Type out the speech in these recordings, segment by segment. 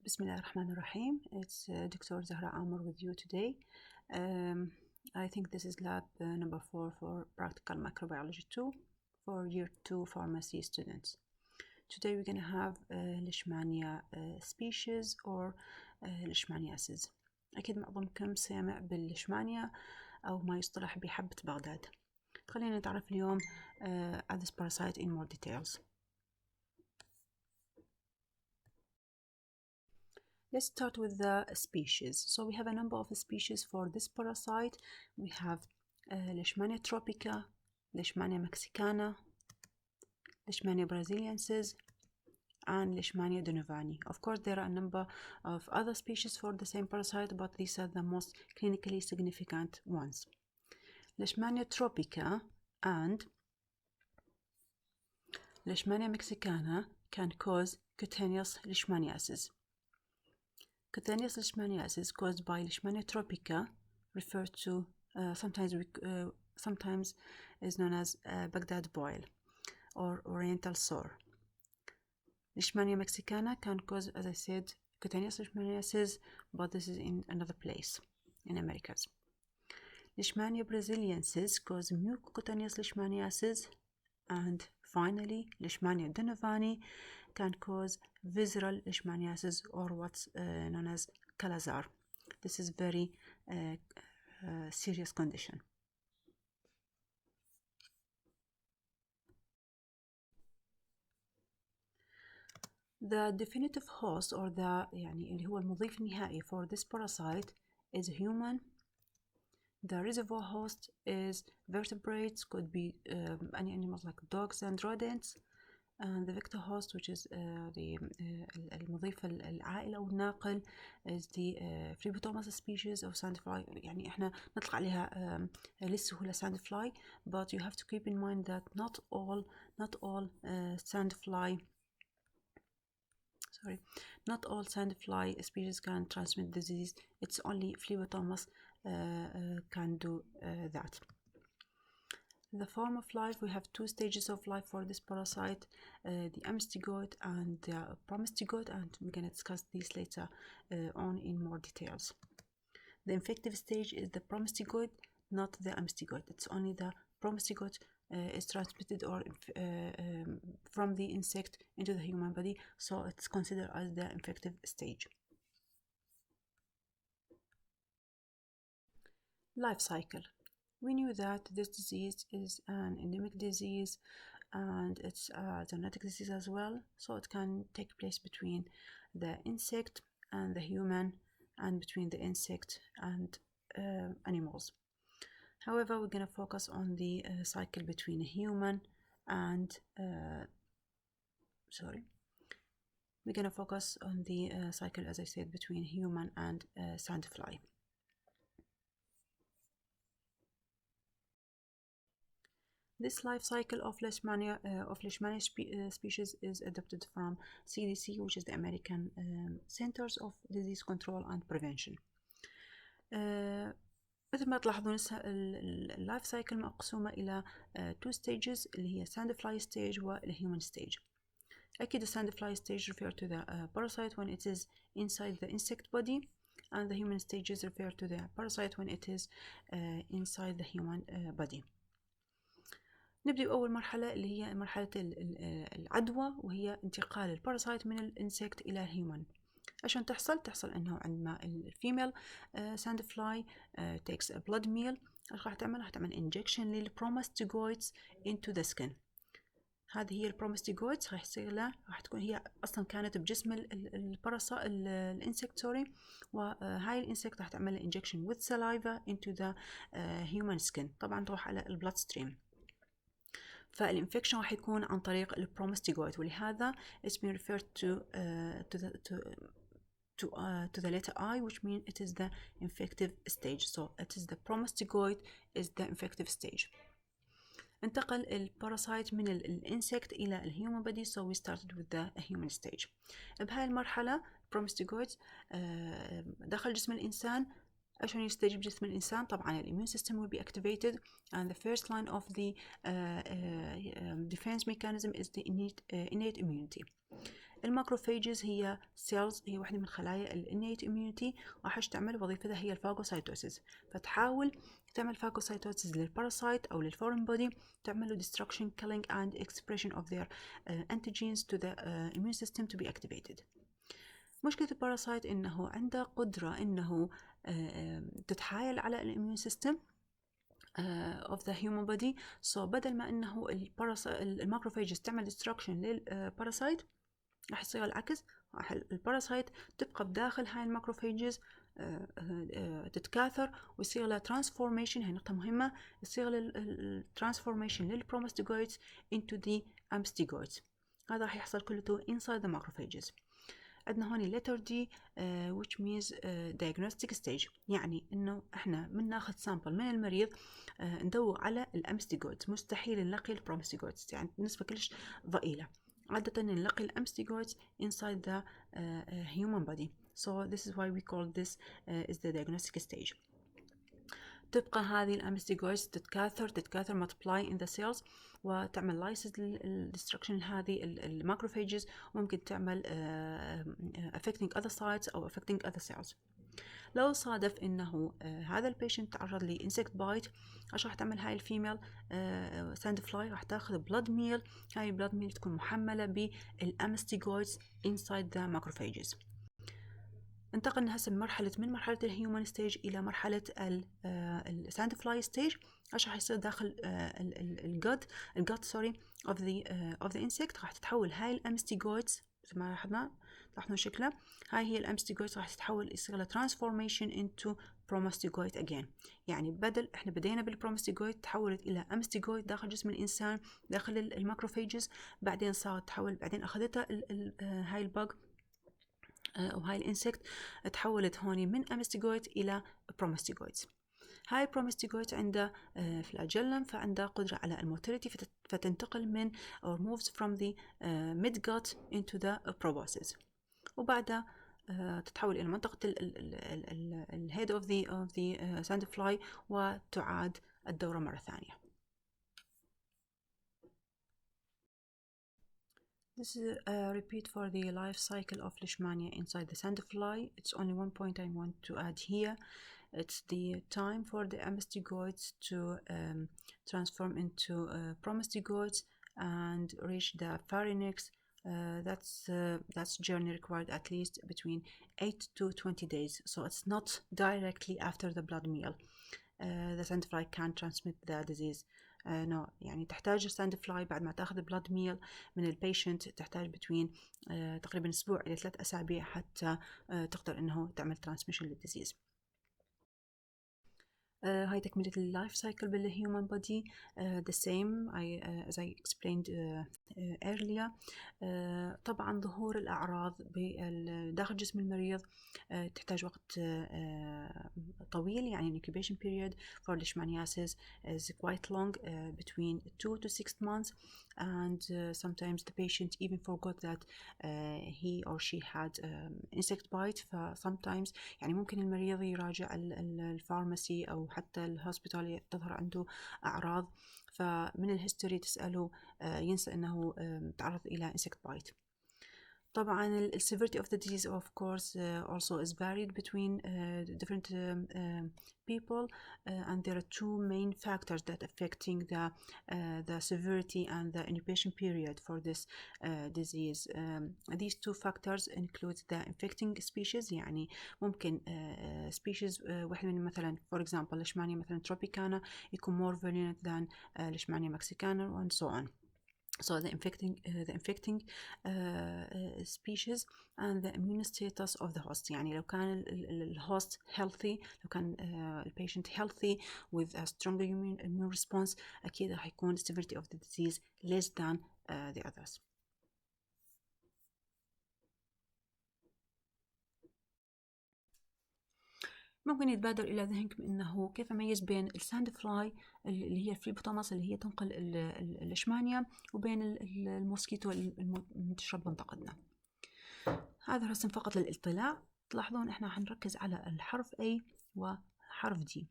Bismillah ar-Rahman ar-Rahim. It's Dr. Zahra Amr with you today. I think this is lab number 4 for Practical Microbiology 2 for Year 2 Pharmacy students. Today we're going to have Leishmania species or Leishmaniasis. أكيد معظمكم سامع بالليشمانيا أو ما يصطلح بحبة بغداد. خلينا نتعرف اليوم على this parasite in more details. Let's start with the species. So we have a number of species for this parasite. We have Leishmania tropica, Leishmania mexicana, Leishmania brasiliensis, and Leishmania donovani. Of course, there are a number of other species for the same parasite, but these are the most clinically significant ones. Leishmania tropica and Leishmania mexicana can cause cutaneous leishmaniasis. Cutaneous leishmaniasis caused by Leishmania tropica, referred to sometimes is known as Baghdad boil or oriental sore. Leishmania mexicana can cause, as I said, cutaneous leishmaniasis, but this is in another place in Americas. Leishmania brasiliensis cause mucocutaneous leishmaniasis, and finally Leishmania donovani can cause visceral leishmaniasis, or what's known as Calazar. This is very serious condition. The definitive host or the اللي هو المضيف النهائي for this parasite is human. The reservoir host is vertebrates, could be any animals like dogs and rodents. And the vector host, which is the المضيف العائل أو الناقل, is the Phlebotomys species of sandfly. يعني إحنا نطلق عليها للسهولة sandfly, but you have to keep in mind that not all sandfly species can transmit disease. It's only Phlebotomys can do that. The form of life, we have two stages of life for this parasite, the amestigoid and the promistigoid, and we're going to discuss these later on in more details. The infective stage is the promistigoid, not the amestigoid. It's only the promistigoid is transmitted or from the insect into the human body, so it's considered as the infective stage. Life cycle. We knew that this disease is an endemic disease and it's a zoonotic disease as well, so it can take place between the insect and the human and between the insect and animals. However, we're going to focus on the cycle between a human and we're going to focus on the cycle, as I said, between human and sandfly. This life cycle of Leishmania species is adopted from CDC, which is the American Centers of Disease Control and Prevention. مثل ما تلاحظون اللايف سايكل مقسومة إلى two stages اللي هي sandfly stage والhuman stage. أكيد the sandfly stage refer to the parasite when it is inside the insect body, and the human stages refer to the parasite when it is inside the human body. نبدأ بأول مرحلة اللي هي مرحلة العدوى، وهي انتقال الباراسايت من الانسكت إلى الهيومن. عشان تحصل إنه عندما الفيميل ساندفلاي takes a blood meal، راح تعمل injection للبروماستيجويدز into the skin. هذه هي البروماستيجويدز راح تكون هي أصلا كانت بجسم الانسكت وهاي الانسكت راح تعمل injection with saliva into the human skin. طبعا تروح على البلاد ستريم. فالانفكشن راح يكون عن طريق البروماستيجويد، ولهذا it's been referred to the letter I, which means it is the infective stage. So it is the promistigoid is the infective stage. انتقل الباراسايت من الانسكت إلى الهيومن body, so we started with the human stage. بهاي المرحلة promistigoids دخل جسم الإنسان. عشان يستجيب جسم الإنسان طبعا immune system will be activated, and the first line of the defense mechanism is the innate immunity. الماكروفاجز هي سيلز، هي واحدة من خلايا الانيت اميونيتي، وحاش تعمل وظيفتها هي الفاغوسايتوسيس، فتحاول تعمل فاغوسايتوسيس للباراسايت أو للفورين بودي، تعمل له destruction, killing and expression of their antigens to the immune system to be activated. مشكلة الباراسايت إنه عنده قدرة إنه تتحايل على الإميون سيستم of the human body. so بدل ما إنه الماكروفاجز تعمل destruction للباراسايت، راح يصير العكس، راح الباراسايت تبقى بداخل هاي الماكروفاجز تتكاثر ويصير لها ترانسفورميشن. هاي نقطة مهمة، يصير الترانسفورميشن للبروماستيجويدز into the amstigoids. هذا راح يحصل كله inside the macrophages. عندنا هون letter D which means diagnostic stage، يعني انه احنا من ناخذ سامبل من المريض ندور على الامستيجويدز، مستحيل نلاقي البرومستيجويدز، يعني نسبة كلش ضئيلة. عادة نلاقي الامستيجويدز inside the human body. so this is why we call this is the diagnostic stage. تبقى هذه الامستيجويدز تتكاثر multiply in the cells وتعمل لايسز للدستركشن هذه الماكروفاجز، وممكن تعمل affecting other sites أو affecting other cells. لو صادف إنه هذا البيشنت تعرض لإنسكت بايت، عشان راح تعمل هاي الفيميل ساند فلاي راح تاخذ بلاد ميل، هاي البلاد ميل تكون محملة بالامستيجويدز inside the macrophages. انتقلنا هسه من مرحلة الهيومن ستيج إلى مرحلة الساند فلاي ستيج، عشان راح يصير داخل الجت of the insect. راح تتحول هاي الامستيجويدز زي ما لاحظنا شكلها، هاي هي الامستيجويدز راح تتحول، يصير لها transformation into promastigoid again. يعني بدل احنا بدينا بالبروماستيجويد تحولت إلى امستيجويد داخل جسم الإنسان داخل الماكروفاجز، بعدين صارت تحول، بعدين أخذتها هاي الباج أو هاي الإنسكت تحولت هوني من أمستيجويد إلى بروماستيجويدز. هاي بروماستيجويد عنده فلاجيلم، فعنده قدرة على الموتيليتي، فتنتقل من or moves from the midgut into the proboscis، وبعدها تتحول إلى منطقة ال head of the sandfly وتعاد الدورة مرة ثانية. This is a repeat for the life cycle of Leishmania inside the sandfly. It's only one point I want to add here. It's the time for the amestigoids to transform into promastigoids and reach the pharynx. That's journey required at least between 8 to 20 days. So it's not directly after the blood meal. The sandfly can't transmit the disease. no، يعني تحتاج الساند فلاي بعد ما تاخذ بلاد ميل من البيشنت، تحتاج بتوين تقريبا اسبوع الى 3 اسابيع حتى تقدر انه تعمل ترانسميشن للديزيز. هاي تكملة اللايف سايكل بالهيومن بودي. the same as I explained earlier. طبعا ظهور الأعراض داخل جسم المريض تحتاج وقت طويل، يعني incubation period for leishmaniasis is quite long, between 2 to 6 months, and sometimes the patient even forgot that he or she had insect bite. sometimes يعني ممكن المريض يراجع الفارماسي أو حتى الهوسبيتال تظهر عنده أعراض، فمن الهيستوري تسأله ينسى أنه تعرض إلى insect bite. طبعا ال severity of the disease of course also is varied between different people, and there are two main factors that affecting the severity and the incubation period for this disease. These two factors include the infecting species، يعني ممكن species واحد من مثلا for example Leishmania مثلا tropicana يكون more virulent than Leishmania mexicana and so on. So the infecting species and the immune status of the host. يعني لو كان الhost healthy، لو كان patient healthy with a strong immune response، أكيد راح يكون severity of the disease less than the others. ممكن يتبادر إلى ذهنكم إنه كيف أميز بين الساند فلاي اللي هي الفليبوتوماس اللي هي تنقل الليشمانيا وبين الموسكيتو المنتشرة بمنطقتنا. هذا رسم فقط للإطلاع. تلاحظون إحنا حنركز على الحرف A وحرف D.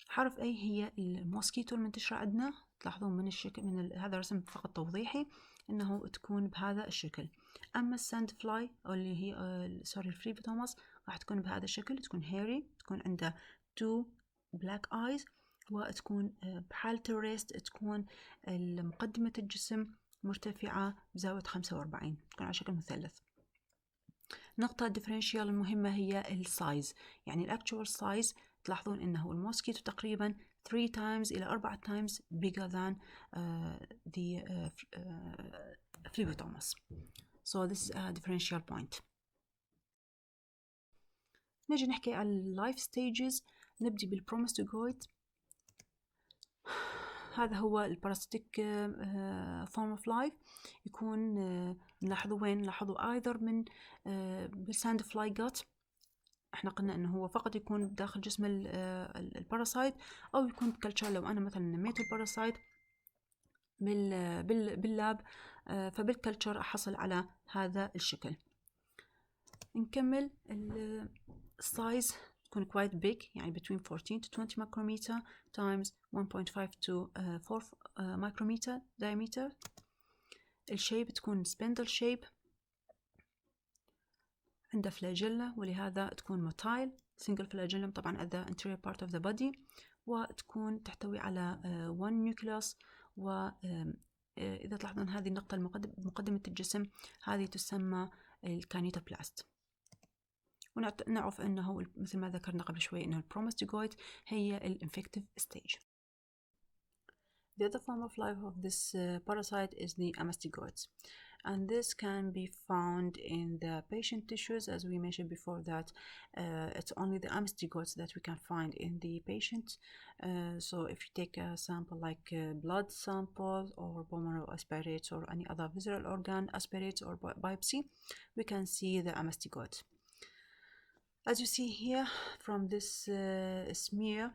حرف A هي الموسكيتو المنتشرة عندنا. تلاحظون من الشكل، هذا رسم فقط توضيحي إنه تكون بهذا الشكل. أما الساند فلاي أو اللي هي سوري الفليبوتوماس راح تكون بهذا الشكل، تكون هيري، تكون عنده 2 black eyes، وتكون بحالة الريست تكون مقدمة الجسم مرتفعة بزاوية 45، تكون على شكل مثلث. نقطة الديفرنشيال المهمة هي السايز، يعني الأكتشوال سايز تلاحظون أنه الموسكيتو تقريبا 3 times إلى 4 times bigger than the Phlebotomus. So this is a differential point. نجي نحكي عن اللايف ستيجز. نبدي بالبرومستوجويد. هذا هو الباراسيتيك فورم اوف لايف. يكون نلاحظوا وين؟ نلاحظوا ايذر من بالساند فلاي جات، احنا قلنا انه هو فقط يكون داخل جسم الباراسايت، او يكون كلتشر. لو انا مثلا نميت الباراسايت باللاب، فبالكلتشر احصل على هذا الشكل. نكمل السايز تكون quite big، يعني between 14 to 20 micrometer times 1.5 to 4 micrometer diameter. الشيب تكون spindle shape، عنده فلاجيلا، ولهذا تكون موتايل single flagellum طبعا at the anterior part of the body، وتكون تحتوي على one nucleus. وإذا تلاحظون هذه النقطة مقدمة الجسم هذه تسمى الكانيتوبلاست. ونعرف أنه مثل ما ذكرنا قبل شوي أنه البرومستوجويد هي الانفكتيف stage. The other form of life of this parasite is the amastigoids, and this can be found in the patient tissues. As we mentioned before, that it's only the amastigoids that we can find in the patient. So if you take a sample like blood sample or bone marrow aspirates or any other visceral organ aspirates or biopsy, we can see the amastigoids. As you see here from this smear,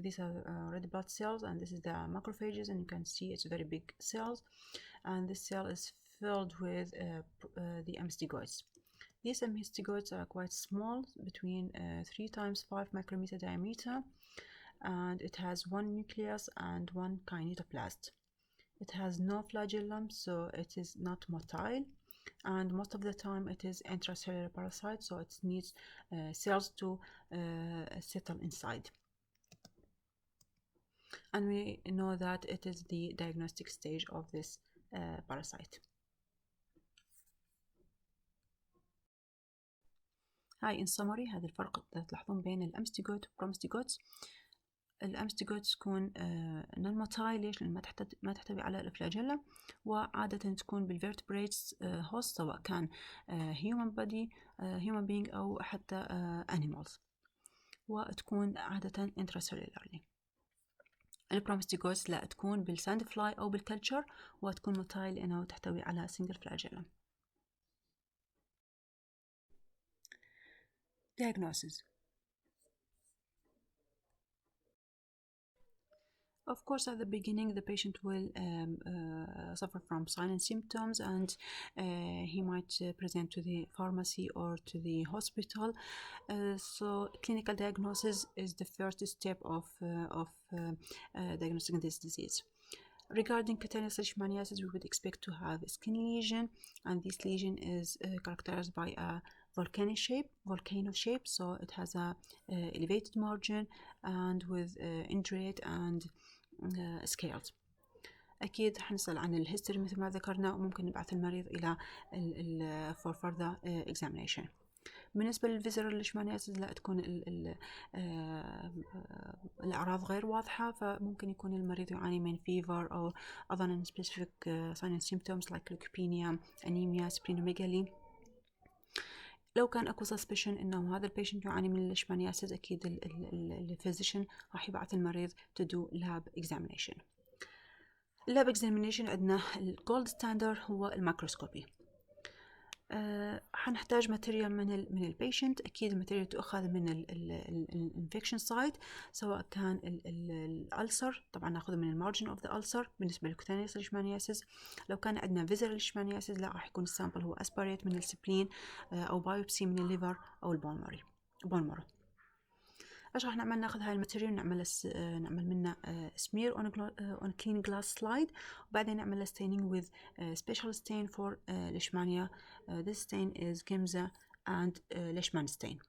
these are red blood cells, and this is the macrophages, and you can see it's very big cells, and this cell is filled with the amastigoids. These amastigoids are quite small, between 3 times 5 micrometer diameter, and it has one nucleus and one kinetoplast. It has no flagellum, so it is not motile, and most of the time it is intracellular parasite, so it needs cells to settle inside. And we know that it is the diagnostic stage of this parasite. هاي in summary هذا الفرق تلاحظون بين الامستيجويد والبرومستيجويدز. الامستيجويد تكون نون موتايل. ليش؟ لأن ما تحتوي على الفلاجيلا، وعادة تكون بالفيرتبريتس هوست، سواء كان human being أو حتى animals، وتكون عادة intracellularly. البرومستيجويدز لا، تكون بالساند فلاي أو بالكلتشر، وتكون موتايل لأنه تحتوي على single flagella. Diagnosis. Of course, at the beginning, the patient will suffer from silent symptoms, and he might present to the pharmacy or to the hospital. So clinical diagnosis is the first step of diagnosing this disease. Regarding cutaneous leishmaniasis, we would expect to have a skin lesion, and this lesion is characterized by a volcano shape, so it has a elevated margin and with indurate and scales. أكيد حنسأل عن الهيستوري مثل ما ذكرنا، وممكن نبعث المريض إلى for further examination. بالنسبة للفيزرال ليشمانياسيس لا، تكون الأعراض غير واضحة، فممكن يكون المريض يعاني من فيفر أو other non-specific signs and symptoms like leukopenia, anemia, splenomegaly. لو كان اكو suspicion انه هذا البيشنت يعاني من الليشمانياسيس، اكيد الفيزيشن راح يبعث المريض to do lab examination. اللاب examination عندنا الجولد ستاندر هو الميكروسكوبي. حنحتاج ماتيريال من البيشنت. اكيد الماتيريال تؤخذ من الانفكشن سايت، سواء كان الالسر، طبعا ناخذه من المارجن اوف ذا السر بالنسبه للكوتانيوس ليشمانياسيس. لو كان عندنا فيزرال ليشمانياسيس لا، راح يكون السامبل هو اسبريت من السبلين او بايوبسي من الليفر او البون مارو. ايش راح نعمل؟ ناخذ هاي الماتيريال نعمل منها smear on clean glass slide، وبعدين نعمل staining with special stain for Leishmania. This stain is Gimza and Leishman stain.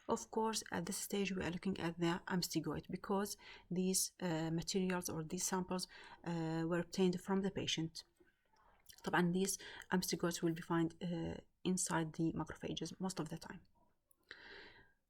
Of course, at this stage we are looking at the amstigoid because these materials or these samples were obtained from the patient. طبعا these amstigoids will be found inside the macrophages most of the time.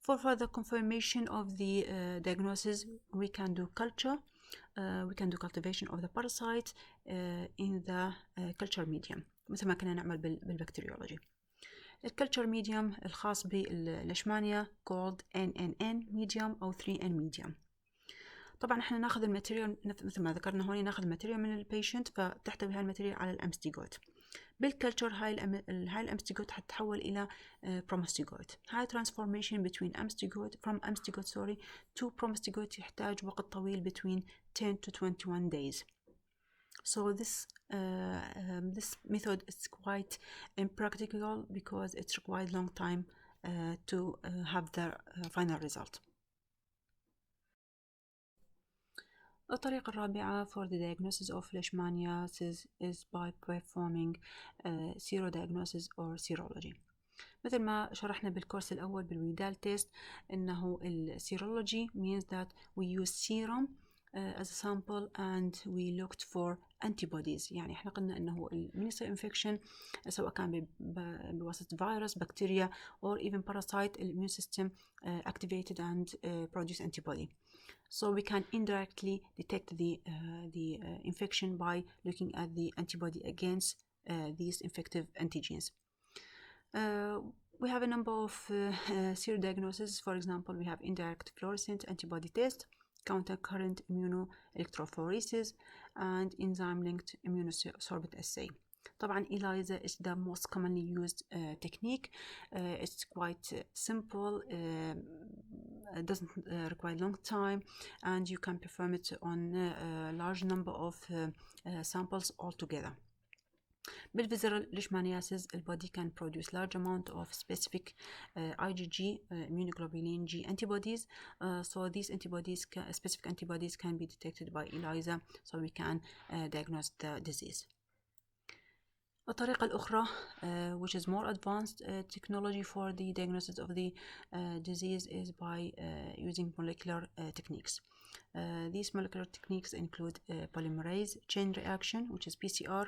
For further confirmation of the diagnosis, we can do culture. We can do cultivation of the parasite in the culture medium مثل ما كنا نعمل بالبكتيريولوجي. الكلتشر ميديوم الخاص بالليشمانيا called NNN medium أو 3N medium. طبعا احنا ناخذ الماتيريال مثل ما ذكرنا هون، ناخذ الماتيريال من البيشنت فتحتوي هاي الماتيريال على الامستيجويد. بالكلتشر هاي الامستيجويد حتتحول الى برومستيجويد. هاي transformation between amstigoid to promastigoid يحتاج وقت طويل between 10 to 21 days. So this method is quite impractical because it requires long time to have the final result. الطريقة الرابعة for the diagnosis of leishmaniasis is by performing serodiagnosis or serology. مثل ما شرحنا بالكورس الأول بالويدال تيست إنه السيرولوجي means that we use serum as a sample and we looked for antibodies. يعني احنا قلنا انه من يصير infection سواء كان بواسطة فيروس بكتيريا or even parasite, the immune system activated and produce antibody. So we can indirectly detect the infection by looking at the antibody against these infective antigens. We have a number of serodiagnoses. For example, we have indirect fluorescent antibody test, counter-current immunoelectrophoresis, and enzyme-linked immunosorbent assay. طبعا ELISA is the most commonly used technique. It's quite simple, doesn't require long time, and you can perform it on a large number of samples altogether. بالvisceral leishmaniasis, the body can produce large amount of specific IgG, immunoglobulin G antibodies. So these specific antibodies can be detected by ELISA, so we can diagnose the disease. الطريقة الأخرى which is more advanced technology for the diagnosis of the disease is by using molecular techniques. These molecular techniques include polymerase chain reaction, which is PCR.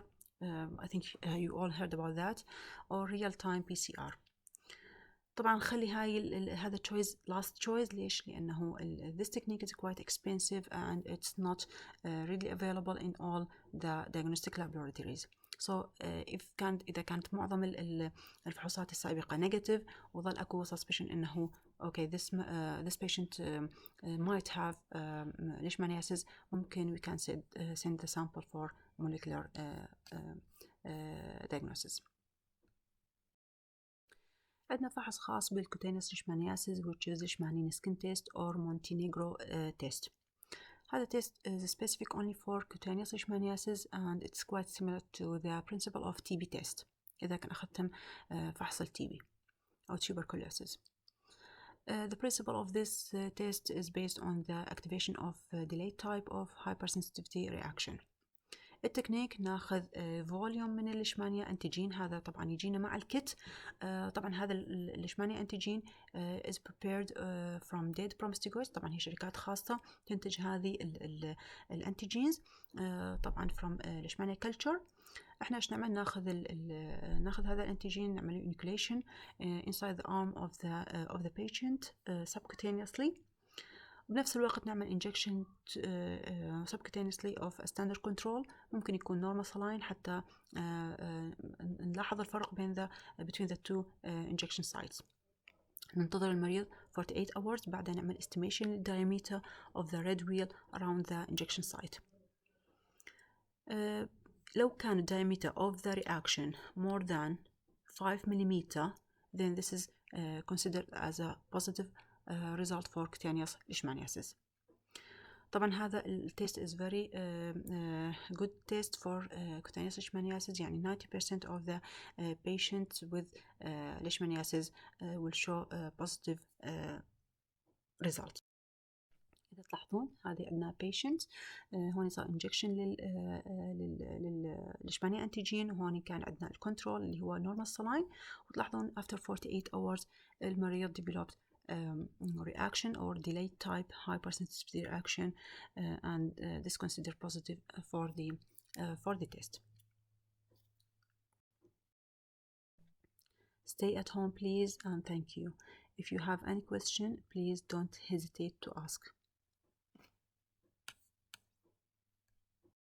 I think you all heard about that, or real-time PCR. طبعا خلي هذا choice last choice. ليش؟ لأنه this technique is quite expensive and it's not really available in all the diagnostic laboratories. So إذا كانت معظم الفحوصات السابقة negative وظل أكو suspicion إنه okay this patient might have leishmaniasis, ممكن we can send the sample for molecular diagnosis. عندنا فحص خاص بالcutaneous leishmaniasis which is leishmanian skin test or Montenegro test. هذا test is specific only for cutaneous leishmaniasis and it's quite similar to the principle of TB test إذا كان أخذتم فحص الTB أو tuberculosis. The principle of this test is based on the activation of delayed type of hypersensitivity reaction. التكنيك ناخذ فوليوم من الليشمانيا انتيجين، هذا طبعا يجينا مع الكت. طبعا هذا الليشمانيا انتيجين is prepared from dead promastigoids. طبعا هي شركات خاصة تنتج هذه الانتيجينز طبعا from leishmania culture. احنا ايش نعمل؟ ناخذ هذا الانتيجين نعمل inoculation inside the arm of the patient subcutaneously. بنفس الوقت نعمل injection subcutaneously of a standard control، ممكن يكون normal saline حتى نلاحظ الفرق بين between the two injection sites. ننتظر المريض 48 hours، بعدها نعمل estimation diameter of the red wheel around the injection site. لو كان diameter of the reaction more than 5 mm, then this is considered as a positive result for cutaneous leishmaniasis. طبعا هذا التست is very good test for cutaneous leishmaniasis. يعني 90% of the patients with leishmaniasis will show a positive result. إذا تلاحظون هذه عندنا patient هون صار injection للإشبانيا أنتيجين، وهون كان عندنا الكنترول اللي هو normal saline. وتلاحظون after 48 hours المريض developed reaction or delayed type hypersensitivity reaction and this considered positive for the test. Stay at home please and thank you. If you have any question please don't hesitate to ask.